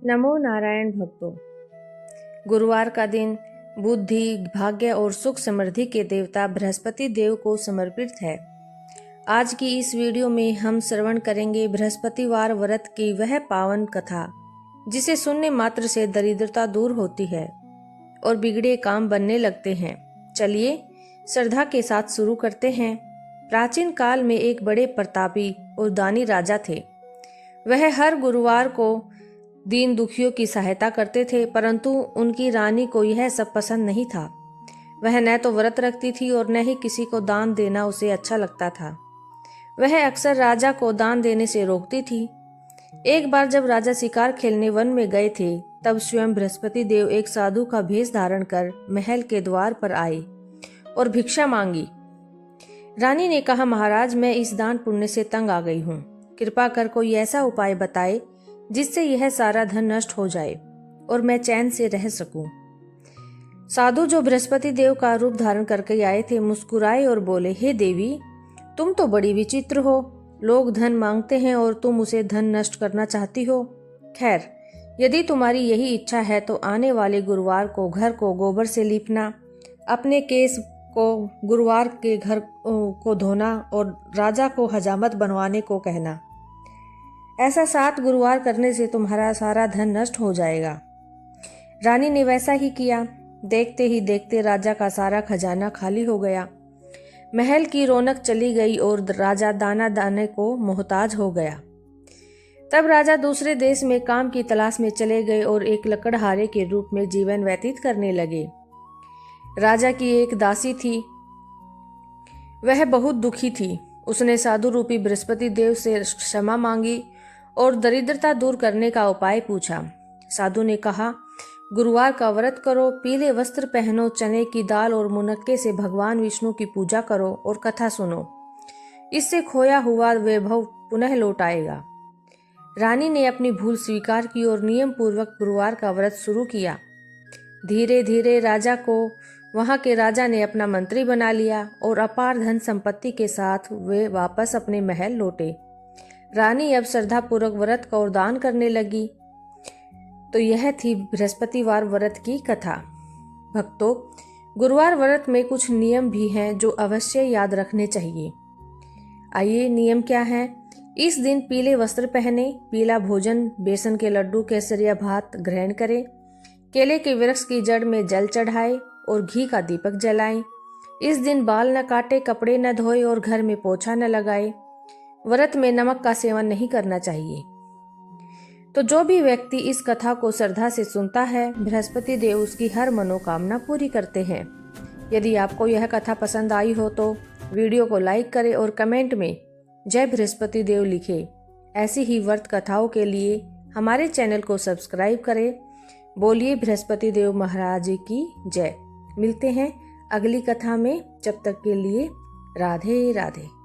नमो नारायण भक्तों। गुरुवार का दिन बुद्धि, भाग्य और सुख समृद्धि के देवता बृहस्पति देव को समर्पित है। आज की इस वीडियो में हम श्रवण करेंगे बृहस्पतिवार व्रत की वह पावन कथा जिसे सुनने मात्र से दरिद्रता दूर होती है और बिगड़े काम बनने लगते हैं। चलिए श्रद्धा के साथ शुरू करते हैं। प्राचीन काल में एक बड़े प्रतापी और दानी राजा थे। वह हर गुरुवार को दीन दुखियों की सहायता करते थे, परंतु उनकी रानी को यह सब पसंद नहीं था। वह न तो व्रत रखती थी और न ही किसी को दान देना उसे अच्छा लगता था। वह अक्सर राजा को दान देने से रोकती थी। एक बार जब राजा शिकार खेलने वन में गए थे, तब स्वयं बृहस्पति देव एक साधु का भेष धारण कर महल के द्वार पर आए और भिक्षा मांगी। रानी ने कहा, महाराज, मैं इस दान पुण्य से तंग आ गई हूँ। कृपा कर कोई ऐसा उपाय बताए जिससे यह सारा धन नष्ट हो जाए और मैं चैन से रह सकूं। साधु, जो बृहस्पति देव का रूप धारण करके आए थे, मुस्कुराए और बोले, हे देवी, तुम तो बड़ी विचित्र हो। लोग धन मांगते हैं और तुम उसे धन नष्ट करना चाहती हो। खैर, यदि तुम्हारी यही इच्छा है तो आने वाले गुरुवार को घर को गोबर से लीपना, अपने केस को गुरुवार के घर को धोना और राजा को हजामत बनवाने को कहना। ऐसा 7 गुरुवार करने से तुम्हारा सारा धन नष्ट हो जाएगा। रानी ने वैसा ही किया। देखते ही देखते राजा का सारा खजाना खाली हो गया। महल की रौनक चली गई और राजा दाना दाने को मोहताज हो गया। तब राजा दूसरे देश में काम की तलाश में चले गए और एक लकड़हारे के रूप में जीवन व्यतीत करने लगे। राजा की एक दासी थी। वह बहुत दुखी थी। उसने साधु रूपी बृहस्पति देव से क्षमा मांगी और दरिद्रता दूर करने का उपाय पूछा। साधु ने कहा, गुरुवार का व्रत करो, पीले वस्त्र पहनो, चने की दाल और मुनक्के से भगवान विष्णु की पूजा करो और कथा सुनो। इससे खोया हुआ वैभव पुनः लौट आएगा। रानी ने अपनी भूल स्वीकार की और नियम पूर्वक गुरुवार का व्रत शुरू किया। धीरे धीरे राजा को वहां के राजा ने अपना मंत्री बना लिया और अपार धन संपत्ति के साथ वे वापस अपने महल लौटे। रानी अब श्रद्धा पूर्वक व्रत का और दान करने लगी। तो यह थी बृहस्पतिवार व्रत की कथा। भक्तों, गुरुवार व्रत में कुछ नियम भी हैं जो अवश्य याद रखने चाहिए। आइए, नियम क्या है? इस दिन पीले वस्त्र पहने, पीला भोजन, बेसन के लड्डू, केसर या भात ग्रहण करें, केले के वृक्ष की जड़ में जल चढ़ाए और घी का दीपक जलाएं। इस दिन बाल न काटे, कपड़े न धोए और घर में पोछा न लगाए। व्रत में नमक का सेवन नहीं करना चाहिए। तो जो भी व्यक्ति इस कथा को श्रद्धा से सुनता है, बृहस्पति देव उसकी हर मनोकामना पूरी करते हैं। यदि आपको यह कथा पसंद आई हो तो वीडियो को लाइक करें और कमेंट में जय बृहस्पति देव लिखें। ऐसी ही व्रत कथाओं के लिए हमारे चैनल को सब्सक्राइब करें। बोलिए बृहस्पति देव महाराज की जय। मिलते हैं अगली कथा में। जब तक के लिए राधे राधे।